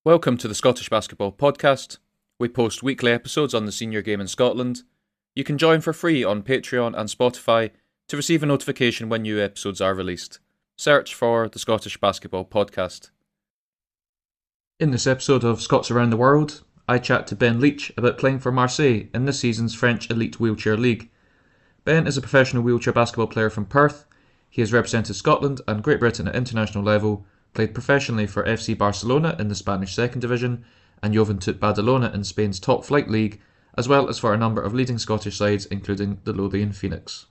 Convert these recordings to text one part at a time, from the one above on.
Welcome to the Scottish Basketball Podcast. We post weekly episodes on the senior game in Scotland. You can join for free on Patreon and Spotify to receive a notification when new episodes are released. Search for the Scottish Basketball Podcast. In this episode of Scots Around the World, I chat to Ben Leitch about playing for Marseille in this season's French Elite Wheelchair League. Ben is a professional wheelchair basketball player from Perth. He has represented Scotland and Great Britain at international level, played professionally for FC Barcelona in the Spanish Second Division and Joventut Badalona in Spain's top flight league, as well as for a number of leading Scottish sides, including the Lothian Phoenix.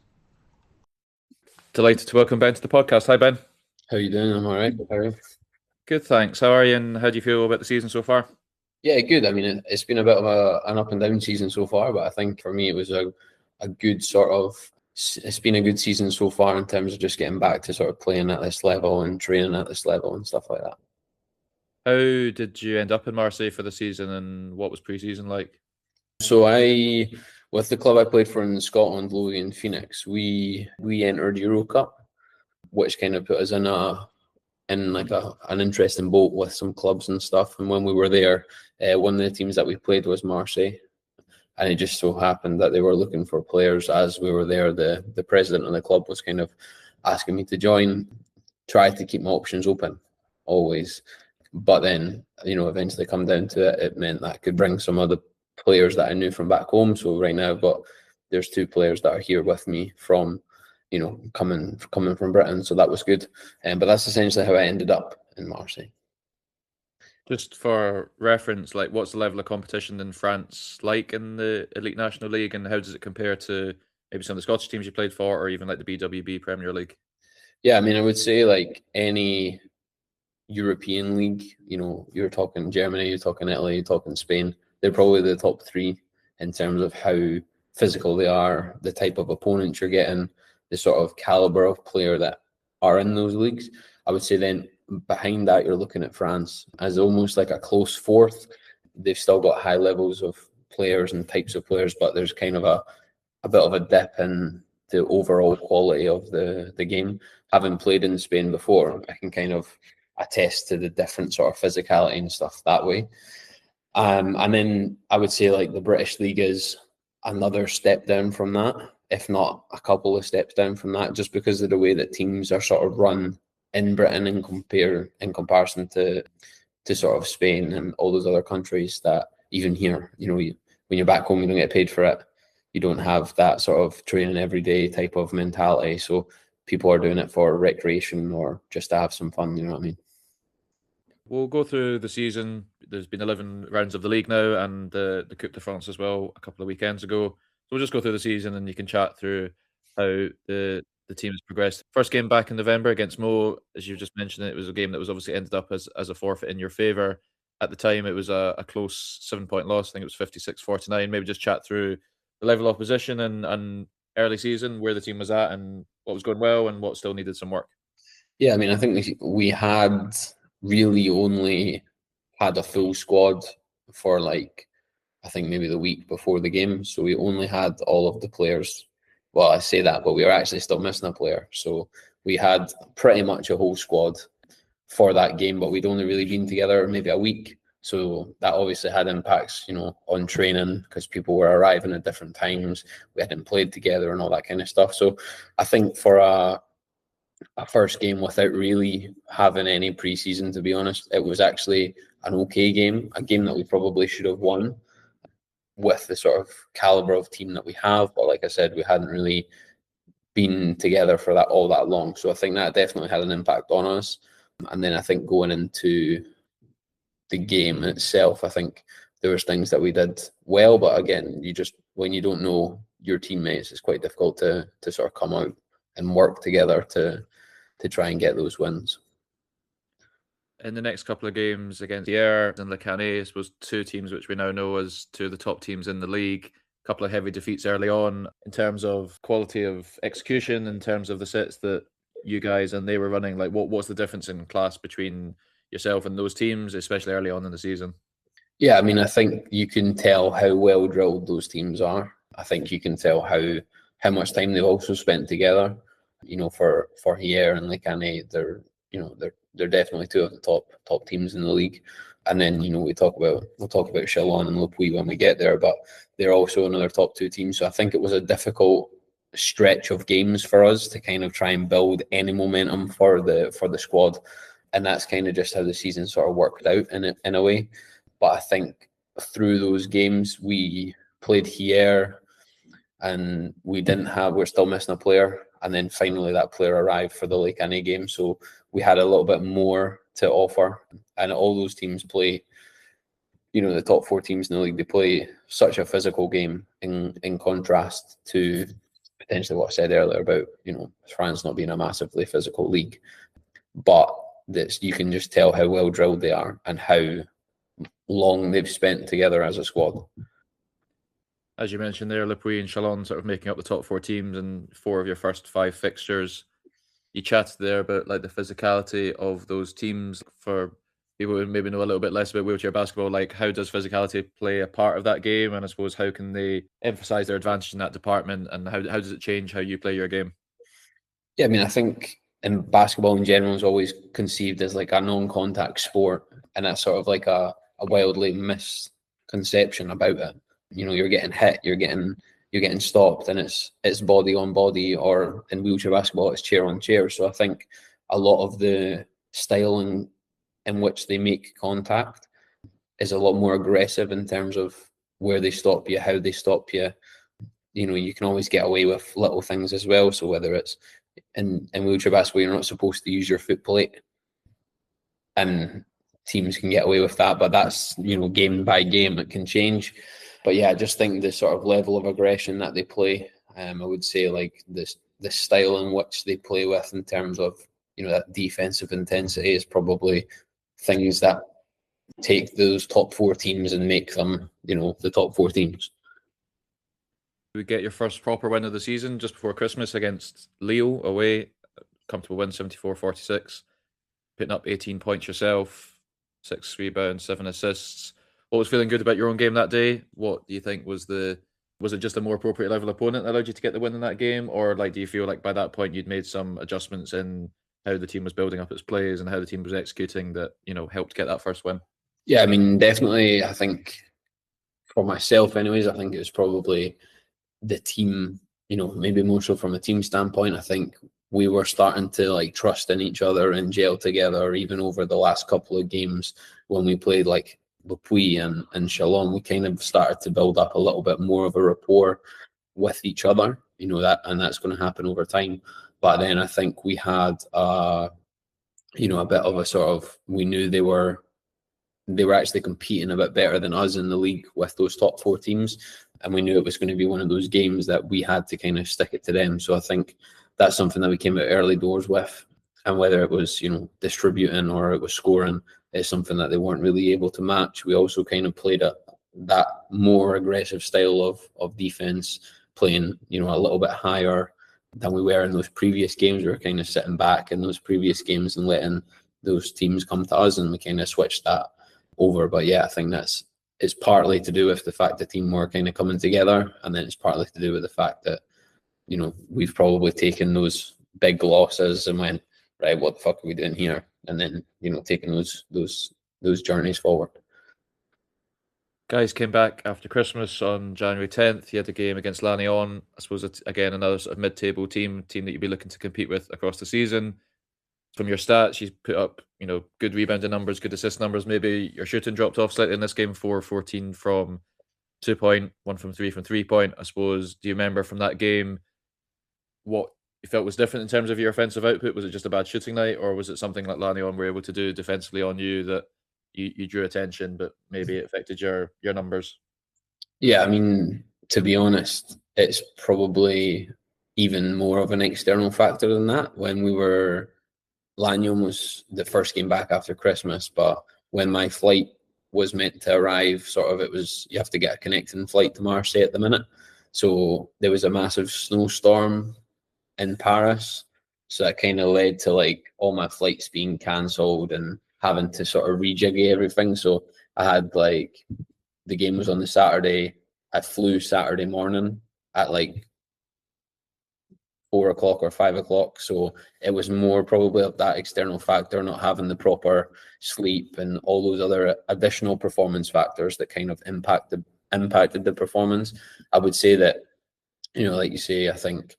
Delighted to welcome Ben to the podcast. Hi, Ben. How are you doing? I'm all right. How are you? Good, thanks. How are you, and how do you feel about the season so far? Yeah, good. I mean, it's been a bit of an up and down season so far, but I think for me it was a good sort of. It's been a good season so far in terms of just getting back to sort of playing at this level and training at this level and stuff like that. How did you end up in Marseille for the season, and what was pre-season like? So with the club I played for in Scotland, Lothian Phoenix, we entered Euro Cup, which kind of put us in an interesting boat with some clubs and stuff. And when we were there, one of the teams that we played was Marseille. And it just so happened that they were looking for players as we were there. The president of the club was kind of asking me to join, try to keep my options open always. But then, eventually come down to it, it meant that I could bring some of the players that I knew from back home. So right now there's two players that are here with me from, coming from Britain. So that was good. But that's essentially how I ended up in Marseille. Just for reference, what's the level of competition in France like in the Elite National League, and how does it compare to maybe some of the Scottish teams you played for, or even like the BWB Premier League? Yeah, I mean, I would say like any European league, you're talking Germany, you're talking Italy, you're talking Spain. They're probably the top three in terms of how physical they are, the type of opponents you're getting, the sort of caliber of player that are in those leagues. I would say then behind that, you're looking at France as almost like a close fourth. They've still got high levels of players and types of players, but there's kind of a bit of a dip in the overall quality of the game. Having played in Spain before, I can kind of attest to the different sort of physicality and stuff that way. And then I would say like the British League is another step down from that, if not a couple of steps down from that, just because of the way that teams are sort of run in Britain in comparison to sort of Spain and all those other countries that even here, when you're back home, you don't get paid for it. You don't have that sort of training every day type of mentality. So people are doing it for recreation or just to have some fun, you know what I mean? We'll go through the season. There's been 11 rounds of the league now, and the Coupe de France as well a couple of weekends ago. So we'll just go through the season, and you can chat through how the team has progressed. First game back in November against Mo, as you just mentioned, it was a game that was obviously ended up as a forfeit in your favour. At the time, it was a close 7-point loss. I think it was 56-49. Maybe just chat through the level of opposition and early season, where the team was at, and what was going well and what still needed some work. Yeah, I mean, I think we had really only had a full squad for I think maybe the week before the game. So we only had all of the players. Well, I say that, but we were actually still missing a player. So we had pretty much a whole squad for that game, but we'd only really been together maybe a week. So that obviously had impacts, on training because people were arriving at different times. We hadn't played together and all that kind of stuff. So I think for a first game without really having any preseason, to be honest, it was actually an okay game, a game that we probably should have won with the sort of caliber of team that we have. But like I said, we hadn't really been together for all that long. So I think that definitely had an impact on us. And then I think going into the game itself, I think there was things that we did well, but again, when you don't know your teammates, it's quite difficult to sort of come out and work together to try and get those wins. In the next couple of games against Hier and Le Canet, I suppose two teams which we now know as two of the top teams in the league. A couple of heavy defeats early on in terms of quality of execution, in terms of the sets that you guys and they were running. What's the difference in class between yourself and those teams, especially early on in the season? Yeah, I mean, I think you can tell how well drilled those teams are. I think you can tell how much time they've also spent together. For Hier and Le Canet, they're they're definitely two of the top teams in the league. And then we'll talk about Chalon and Le Puy when we get there, but they're also another top two team. So I think it was a difficult stretch of games for us to kind of try and build any momentum for the squad, and that's kind of just how the season sort of worked out in a way. But I think through those games we played here, and we're still missing a player, and then finally that player arrived for the Lake Annie game, so we had a little bit more to offer. And all those teams play, the top four teams in the league, they play such a physical game in contrast to potentially what I said earlier about France not being a massively physical league. But you can just tell how well drilled they are and how long they've spent together as a squad. As you mentioned there, Le Puy and Chalon sort of making up the top four teams in 4 of your first 5 fixtures. You chatted there about like the physicality of those teams. For people who maybe know a little bit less about wheelchair basketball, like how does physicality play a part of that game? And I suppose how can they emphasize their advantage in that department? And how does it change how you play your game? Yeah, I mean, I think in basketball in general is always conceived as like a non-contact sport, and that's sort of like a wildly misconception about it. You're getting hit, you're getting stopped, and it's body on body, or in wheelchair basketball it's chair on chair. So I think a lot of the styling in which they make contact is a lot more aggressive in terms of where they stop you, how they stop you. You can always get away with little things as well. So whether it's in wheelchair basketball, you're not supposed to use your foot plate, and teams can get away with that, but that's game by game it can change. But yeah, I just think the sort of level of aggression that they play, I would say like the style in which they play with in terms of that defensive intensity is probably things that take those top four teams and make them the top four teams. We get your first proper win of the season just before Christmas against Leo away. Comfortable win, 74-46. Putting up 18 points yourself, 6 rebounds, 7 assists. What was feeling good about your own game that day? What do you think was it just a more appropriate level opponent that allowed you to get the win in that game? Or do you feel like by that point you'd made some adjustments in how the team was building up its plays and how the team was executing that, helped get that first win? Yeah, I mean, definitely, I think for myself anyways, I think it was probably the team, maybe more so from a team standpoint. I think we were starting to like trust in each other and gel together, even over the last couple of games when we played like Le Puy and Chalon. We kind of started to build up a little bit more of a rapport with each other, and that's going to happen over time. But then I think we had a bit of a sort of, we knew they were actually competing a bit better than us in the league with those top four teams. And we knew it was going to be one of those games that we had to kind of stick it to them. So I think that's something that we came out early doors with. And whether it was, distributing or it was scoring, is something that they weren't really able to match. We also kind of played that more aggressive style of defense, playing, a little bit higher than we were in those previous games. We were kind of sitting back in those previous games and letting those teams come to us, and we kind of switched that over. But yeah, I think it's partly to do with the fact the team were kind of coming together, and then it's partly to do with the fact that we've probably taken those big losses and went, right, what the fuck are we doing here? And then taking those journeys forward. Guys came back after Christmas on January 10th. He had a game against Lannion. I suppose it's, again, another sort of mid-table team that you'd be looking to compete with across the season. From your stats, he's put up, good rebounding numbers, good assist numbers. Maybe your shooting dropped off slightly in this game, 4-14 from 2-point, 1 from 3 from 3-point. I suppose, do you remember from that game what you felt was different in terms of your offensive output? Was it just a bad shooting night, or was it something like Lannion were able to do defensively on you that you drew attention, but maybe it affected your numbers? Yeah, I mean, to be honest, it's probably even more of an external factor than that. Lannion was the first game back after Christmas, but when my flight was meant to arrive, you have to get a connecting flight to Marseille at the minute. So there was a massive snowstorm in Paris. So that kind of led to like all my flights being cancelled and having to sort of rejiggy everything. So I had the game was on the Saturday. I flew Saturday morning at 4 o'clock or 5 o'clock. So it was more probably of that external factor, not having the proper sleep and all those other additional performance factors that kind of impacted the performance. I would say that, like you say, I think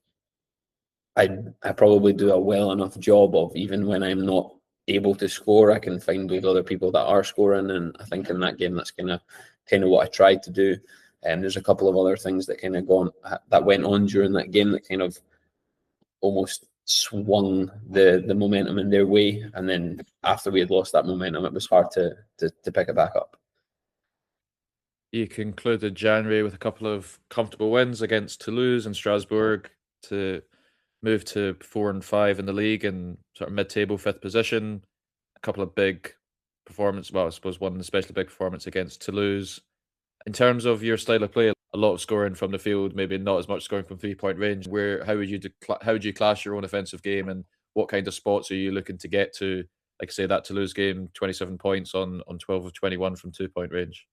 I probably do a well enough job of, even when I'm not able to score, I can find those other people that are scoring, and I think in that game that's kind of what I tried to do. And there's a couple of other things that went on during that game that kind of almost swung the momentum in their way, and then after we had lost that momentum, it was hard to pick it back up. You concluded January with a couple of comfortable wins against Toulouse and Strasbourg to move to 4 and 5 in the league and sort of mid-table 5th position. A couple of big performances. Well, I suppose one especially big performance against Toulouse. In terms of your style of play, a lot of scoring from the field, maybe not as much scoring from 3-point range. How would you class your own offensive game, and what kind of spots are you looking to get to? Like I say, that Toulouse game, 27 points on 12 of 21 from 2-point range.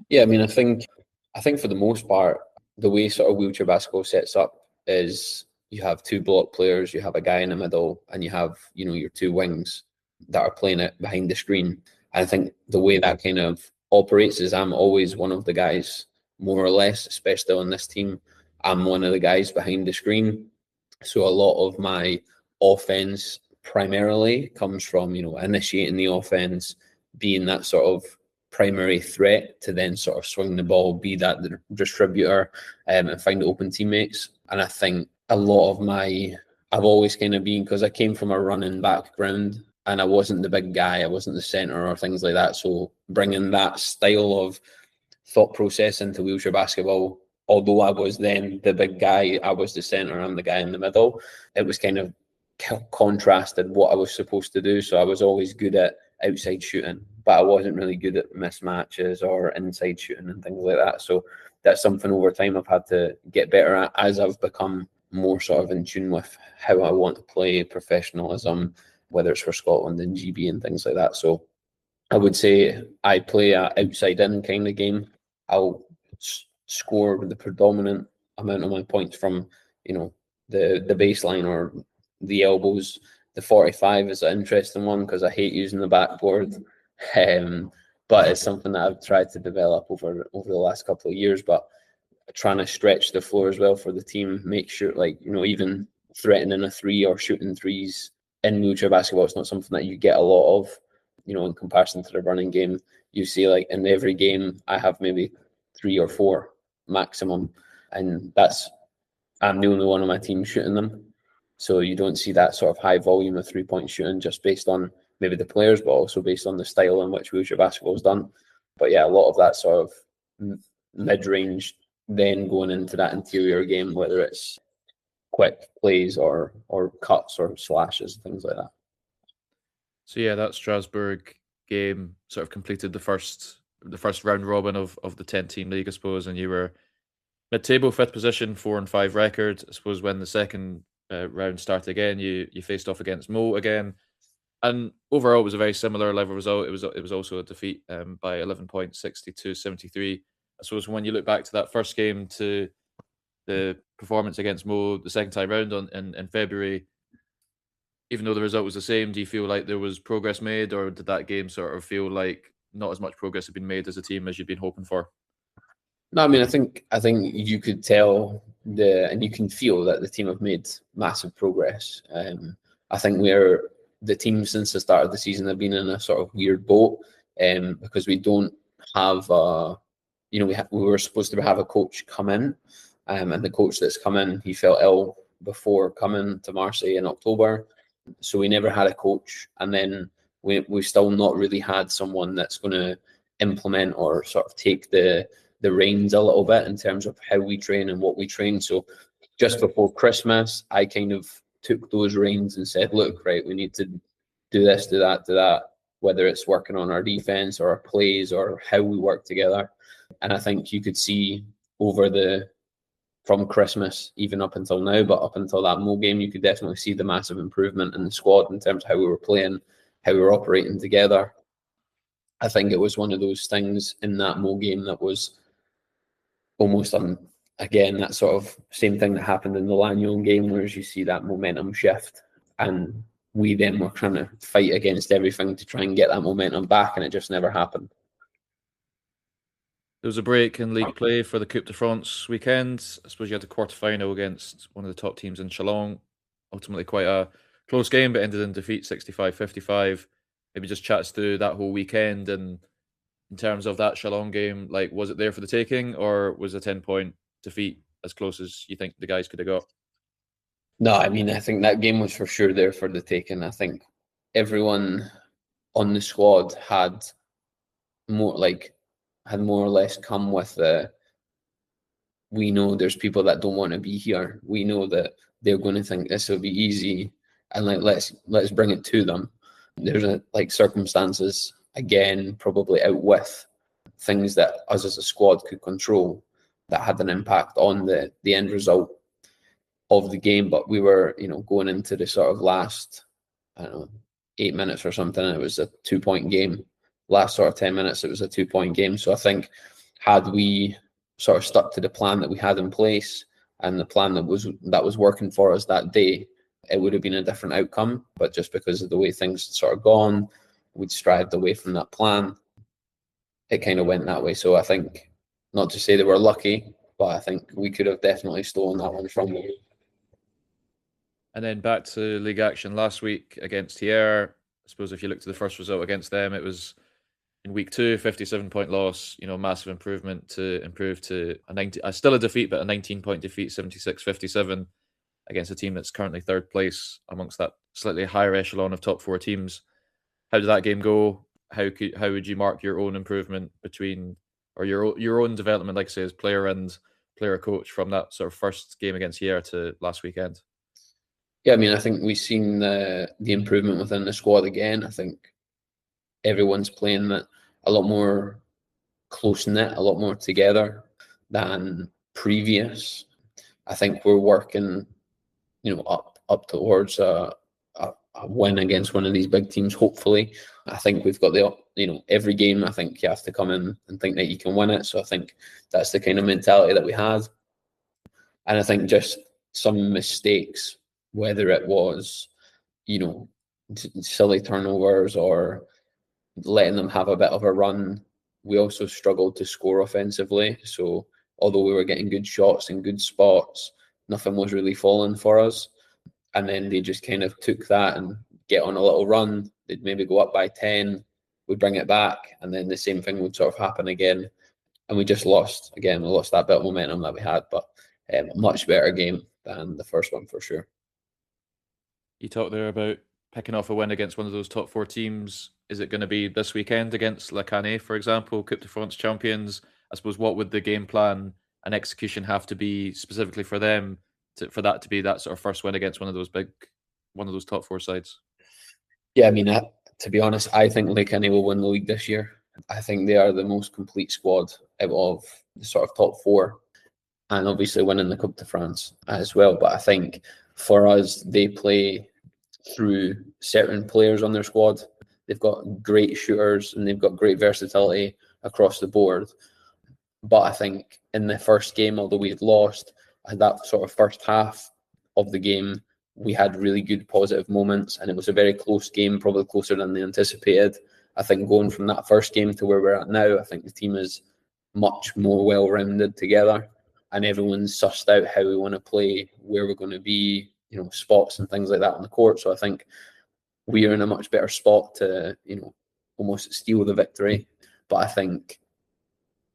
Yeah, I mean, I think for the most part, the way sort of wheelchair basketball sets up is you have two block players, you have a guy in the middle, and you have, your two wings that are playing it behind the screen. And I think the way that kind of operates is I'm always one of the guys, more or less, especially on this team. I'm one of the guys behind the screen. So a lot of my offense primarily comes from, initiating the offense, being that sort of primary threat to then sort of swing the ball, be that the distributor, and find open teammates. And I think a lot of I've always kind of been, because I came from a running background and I wasn't the big guy, I wasn't the center or things like that. So bringing that style of thought process into wheelchair basketball, although I was then the big guy, I was the center, I'm the guy in the middle, it was kind of contrasted what I was supposed to do. So I was always good at outside shooting, but I wasn't really good at mismatches or inside shooting and things like that. So that's something over time I've had to get better at as I've become more sort of in tune with how I want to play, professionalism, whether it's for Scotland and GB and things like that. So I would say I play an outside-in kind of game. I'll score the predominant amount of my points from, the baseline or the elbows. The 45 is an interesting one because I hate using the backboard, but it's something that I've tried to develop over the last couple of years. But trying to stretch the floor as well for the team, make sure, even threatening a three or shooting threes in wheelchair basketball, it's not something that you get a lot of, in comparison to the running game. You see, like in every game, I have maybe 3 or 4 maximum, and I'm the only one on my team shooting them. So you don't see that sort of high volume of 3-point shooting just based on maybe the players, but also based on the style in which wheelchair basketball is done. But yeah, a lot of that sort of mid-range, then going into that interior game, whether it's quick plays or cuts or slashes, things like that. So yeah, that Strasbourg game sort of completed the first round robin of the 10-team league, I suppose, and you were mid-table, 5th position, 4 and 5 record. I suppose when the second round started again, you faced off against Mo again, and overall it was a very similar level result. It was also a defeat by 11 points, 62-73. I suppose when you look back to that first game to the performance against Mo the second time round in February, even though the result was the same, do you feel like there was progress made, or did that game sort of feel like not as much progress had been made as a team as you'd been hoping for? No, I mean, I think you could tell and you can feel that the team have made massive progress. I think the team since the start of the season have been in a sort of weird boat, because we don't have we were supposed to have a coach come in, and the coach that's come in, he fell ill before coming to Marseille in October. So we never had a coach, and then we've still not really had someone that's going to implement or sort of take the reins a little bit in terms of how we train and what we train. So just before Christmas, I kind of took those reins and said, look, right, we need to do this, do that, whether it's working on our defense or our plays or how we work together. And I think you could see from Christmas even up until now, but up until that Mo game, you could definitely see the massive improvement in the squad in terms of how we were playing, how we were operating together. I think it was one of those things in that Mo game that was almost again, that sort of same thing that happened in the Lanyon game, whereas you see that momentum shift, and we then were trying to fight against everything to try and get that momentum back, and it just never happened. There was a break in league play for the Coupe de France weekend. I suppose you had the quarter-final against one of the top teams in Chalon. Ultimately quite a close game, but ended in defeat 65-55. Maybe just chats through that whole weekend, and in terms of that Chalon game, like, was it there for the taking, or was a 10-point defeat as close as you think the guys could have got? No, I mean, I think that game was for sure there for the taking. I think everyone on the squad had more or less come with the, we know there's people that don't want to be here. We know that they're going to think this will be easy, and like let's bring it to them. There's circumstances again, probably out with things that us as a squad could control that had an impact on the end result of the game. But we were, going into the sort of last, I don't know, 8 minutes or something, and it was a 2-point game. Last sort of 10 minutes, it was a 2-point game. So I think had we sort of stuck to the plan that we had in place and the plan that was working for us that day, it would have been a different outcome. But just because of the way things sort of gone, we'd strived away from that plan. It kind of went that way. So I think, not to say they were lucky, but I think we could have definitely stolen that one from them. And then back to league action last week against Hier. I suppose if you look to the first result against them, it was in week 2, 57-point loss. Massive improvement to improve to still a defeat, but a 19-point defeat, 76-57 against a team that's currently third place amongst that slightly higher echelon of top 4 teams. How did that game go? How would you mark your own improvement or your own development, like I say, as player and player coach from that sort of first game against Hier to last weekend? Yeah, I mean, I think we've seen the improvement within the squad again. I think everyone's playing a lot more close-knit, a lot more together than previous. I think we're working, up towards a win against one of these big teams, hopefully. I think we've got every game, I think you have to come in and think that you can win it. So I think that's the kind of mentality that we had. And I think just some mistakes, whether it was, silly turnovers or letting them have a bit of a run. We also struggled to score offensively. So although we were getting good shots and good spots, nothing was really falling for us. And then they just kind of took that and get on a little run. They'd maybe go up by 10, we'd bring it back, and then the same thing would sort of happen again. And we just lost. Again, we lost that bit of momentum that we had, but a much better game than the first one for sure. You talked there about picking off a win against one of those top 4 teams. Is it going to be this weekend against Le Canet, for example, Coupe de France champions? I suppose, what would the game plan and execution have to be specifically for them for that to be that sort of first win against one of those top 4 sides? Yeah, I mean, to be honest, I think Le Canet will win the league this year. I think they are the most complete squad out of the sort of top 4, and obviously winning the Coupe de France as well. But I think for us, they play through certain players on their squad. They've got great shooters and they've got great versatility across the board. But I think in the first game, although we had lost, that sort of first half of the game, we had really good positive moments, and it was a very close game, probably closer than they anticipated. I think going from that first game to where we're at now, I think the team is much more well-rounded together, and everyone's sussed out how we want to play, where we're going to be, spots and things like that on the court. So I think we are in a much better spot to, almost steal the victory. But I think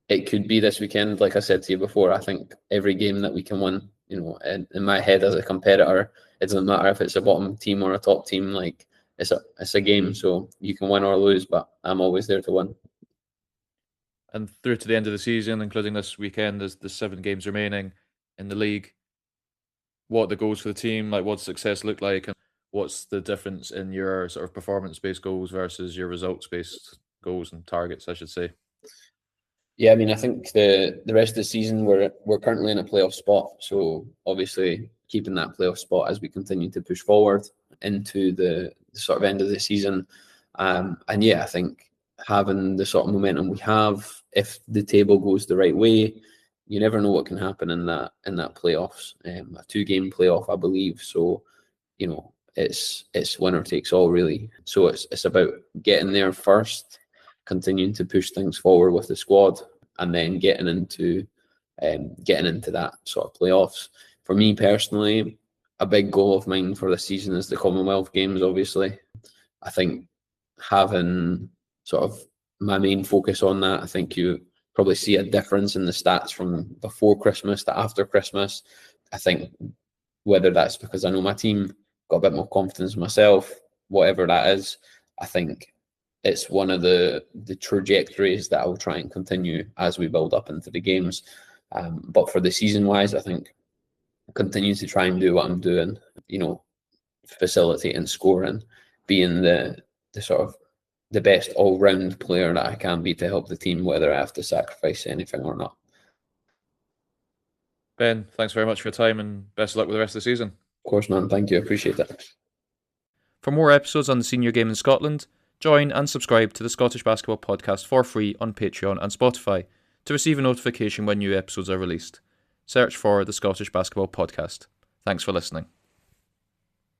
it could be this weekend. Like I said to you before, I think every game that we can win, in my head as a competitor, it doesn't matter if it's a bottom team or a top team. Like it's a game, so you can win or lose, but I'm always there to win. And through to the end of the season, including this weekend, there's the 7 games remaining in the league. What are the goals for the team? Like, what success look like, and what's the difference in your sort of performance-based goals versus your results-based goals and targets, I should say? Yeah, I mean, I think the rest of the season we're currently in a playoff spot, so obviously keeping that playoff spot as we continue to push forward into the sort of end of the season. And yeah, I think having the sort of momentum we have, if the table goes the right way, you never know what can happen in that playoffs. A 2-game playoff, I believe. So, it's winner takes all, really. So it's about getting there first, continuing to push things forward with the squad, and then getting into that sort of playoffs. For me personally, a big goal of mine for the season is the Commonwealth Games, obviously. I think having sort of my main focus on that, I think you probably see a difference in the stats from before Christmas to after Christmas. I think whether that's because I know my team, got a bit more confidence in myself, whatever that is, I think it's one of the trajectories that I will try and continue as we build up into the games. But for the season wise, I think continue to try and do what I'm doing, facilitating, scoring, being the sort of the best all-round player that I can be to help the team, whether I have to sacrifice anything or not. Ben, thanks very much for your time and best of luck with the rest of the season. Of course, man. Thank you. I appreciate that. For more episodes on the senior game in Scotland, join and subscribe to the Scottish Basketball Podcast for free on Patreon and Spotify to receive a notification when new episodes are released. Search for the Scottish Basketball Podcast. Thanks for listening.